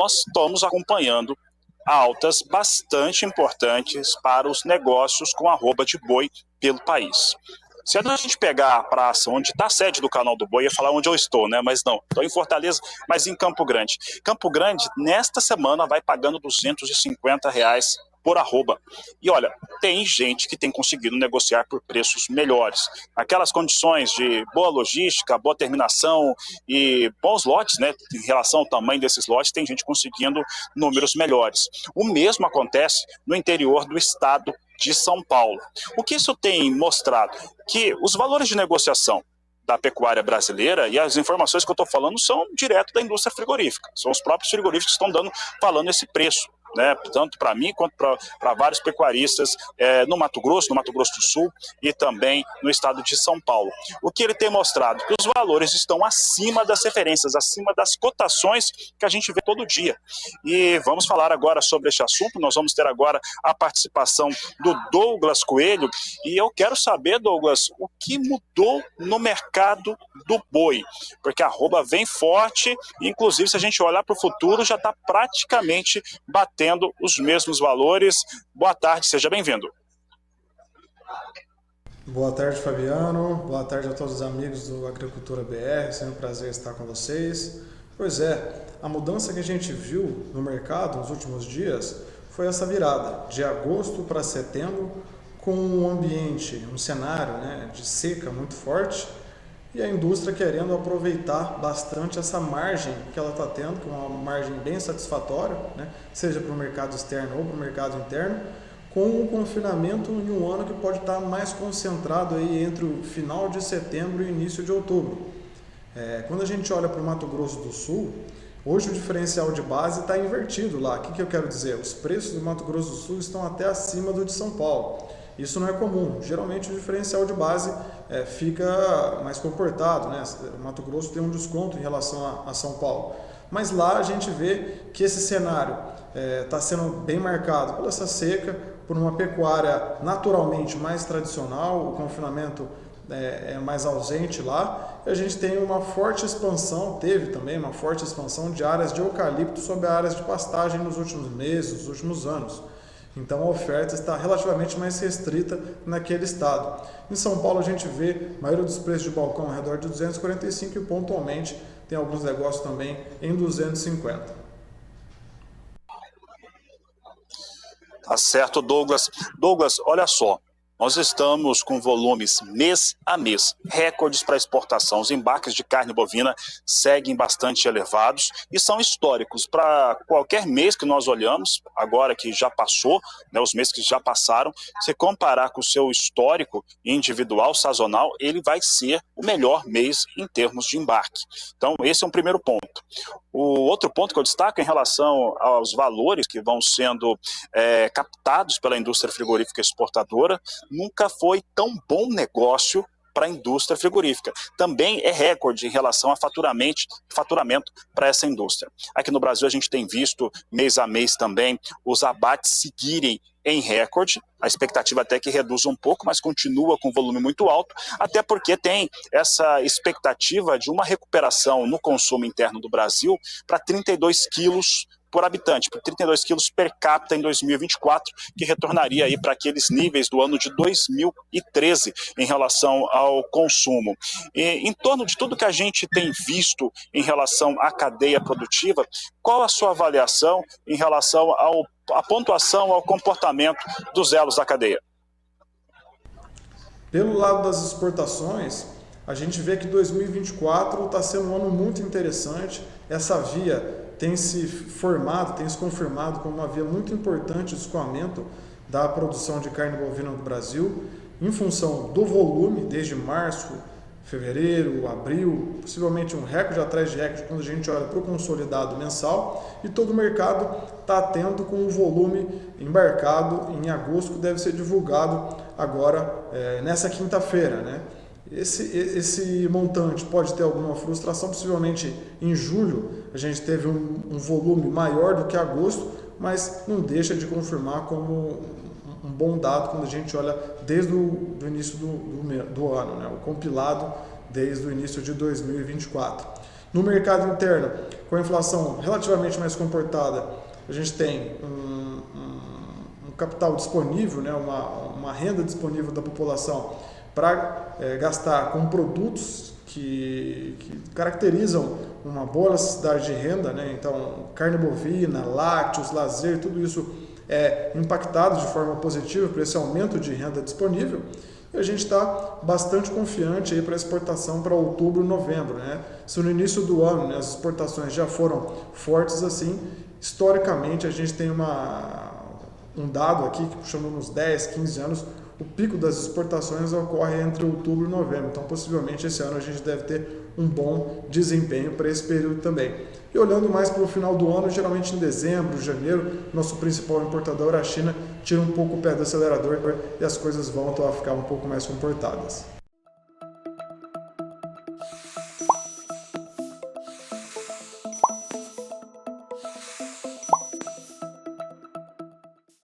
nós estamos acompanhando altas bastante importantes para os negócios com arroba de boi pelo país. Se a gente pegar a praça onde está a sede do Canal do Boi, ia falar onde eu estou, né? Mas não, estou em Fortaleza, mas em Campo Grande. Campo Grande, nesta semana, vai pagando R$ 250 por arroba. E olha, tem gente que tem conseguido negociar por preços melhores. Aquelas condições de boa logística, boa terminação e bons lotes, né? Em relação ao tamanho desses lotes, tem gente conseguindo números melhores. O mesmo acontece no interior do estado de São Paulo. O que isso tem mostrado? Que os valores de negociação da pecuária brasileira, e as informações que eu estou falando são direto da indústria frigorífica, são os próprios frigoríficos que estão falando esse preço, né? Tanto para mim quanto para vários pecuaristas no Mato Grosso do Sul e também no estado de São Paulo. O que ele tem mostrado? Que os valores estão acima das referências, acima das cotações que a gente vê todo dia. E vamos falar agora sobre este assunto. Nós vamos ter agora a participação do Douglas Coelho e eu quero saber, Douglas, o que mudou no mercado do boi? Porque a arroba vem forte, inclusive se a gente olhar para o futuro já está praticamente batendo os mesmos valores. Boa tarde, seja bem-vindo. Boa tarde, Fabiano. Boa tarde a todos os amigos do Agricultura BR. Sempre um prazer estar com vocês. Pois é, a mudança que a gente viu no mercado nos últimos dias foi essa virada de agosto para setembro, com um ambiente, um cenário, né, de seca muito forte, e a indústria querendo aproveitar bastante essa margem que ela está tendo, que é uma margem bem satisfatória, né? Seja para o mercado externo ou para o mercado interno, com o confinamento em um ano que pode estar mais concentrado aí entre o final de setembro e início de outubro. Quando a gente olha para o Mato Grosso do Sul, hoje o diferencial de base está invertido lá. O que eu quero dizer? Os preços do Mato Grosso do Sul estão até acima do de São Paulo. Isso não é comum. Geralmente o diferencial de base fica mais comportado, né? O Mato Grosso tem um desconto em relação a São Paulo. Mas lá a gente vê que esse cenário está sendo bem marcado por essa seca, por uma pecuária naturalmente mais tradicional, o confinamento é mais ausente lá, e a gente tem uma forte expansão, teve também uma forte expansão de áreas de eucalipto sobre áreas de pastagem nos últimos meses, nos últimos anos. Então a oferta está relativamente mais restrita naquele estado. Em São Paulo a gente vê a maioria dos preços de balcão ao redor de 245 e pontualmente tem alguns negócios também em 250. Tá certo, Douglas. Douglas, olha só. Nós estamos com volumes mês a mês, recordes para exportação. Os embarques de carne bovina seguem bastante elevados e são históricos. Para qualquer mês que nós olhamos, agora que já passou, né, os meses que já passaram, se comparar com o seu histórico individual, sazonal, ele vai ser o melhor mês em termos de embarque. Então, esse é um primeiro ponto. O outro ponto que eu destaco em relação aos valores que vão sendo captados pela indústria frigorífica exportadora, nunca foi tão bom negócio para a indústria frigorífica. Também é recorde em relação a faturamento para essa indústria. Aqui no Brasil a gente tem visto mês a mês também os abates seguirem em recorde, a expectativa até que reduza um pouco, mas continua com volume muito alto, até porque tem essa expectativa de uma recuperação no consumo interno do Brasil para 32 quilos por habitante, por 32 quilos per capita em 2024, que retornaria aí para aqueles níveis do ano de 2013 em relação ao consumo. E, em torno de tudo que a gente tem visto em relação à cadeia produtiva, qual a sua avaliação em relação à pontuação, ao comportamento dos elos da cadeia? Pelo lado das exportações, a gente vê que 2024 está sendo um ano muito interessante. Essa via tem se formado, tem se confirmado como uma via muito importante de escoamento da produção de carne bovina no Brasil, em função do volume, desde março, fevereiro, abril, possivelmente um recorde atrás de recorde quando a gente olha para o consolidado mensal, e todo o mercado está atento com o volume embarcado em agosto, que deve ser divulgado agora nessa quinta-feira, né? Esse montante pode ter alguma frustração, possivelmente em julho a gente teve um volume maior do que agosto, mas não deixa de confirmar como um bom dado quando a gente olha desde o início do ano, né? O compilado desde o início de 2024. No mercado interno, com a inflação relativamente mais comportada, a gente tem um capital disponível, né, uma renda disponível da população para gastar com produtos que caracterizam uma boa elasticidade de renda, né? Então, carne bovina, lácteos, lazer, tudo isso é impactado de forma positiva por esse aumento de renda disponível. E a gente está bastante confiante aí para exportação para outubro, novembro, né? Se no início do ano, né, as exportações já foram fortes assim, historicamente a gente tem um dado aqui que chamamos uns 10, 15 anos, o pico das exportações ocorre entre outubro e novembro. Então, possivelmente, esse ano a gente deve ter um bom desempenho para esse período também. E olhando mais para o final do ano, geralmente em dezembro, janeiro, nosso principal importador, a China, tira um pouco o pé do acelerador e as coisas voltam a ficar um pouco mais comportadas.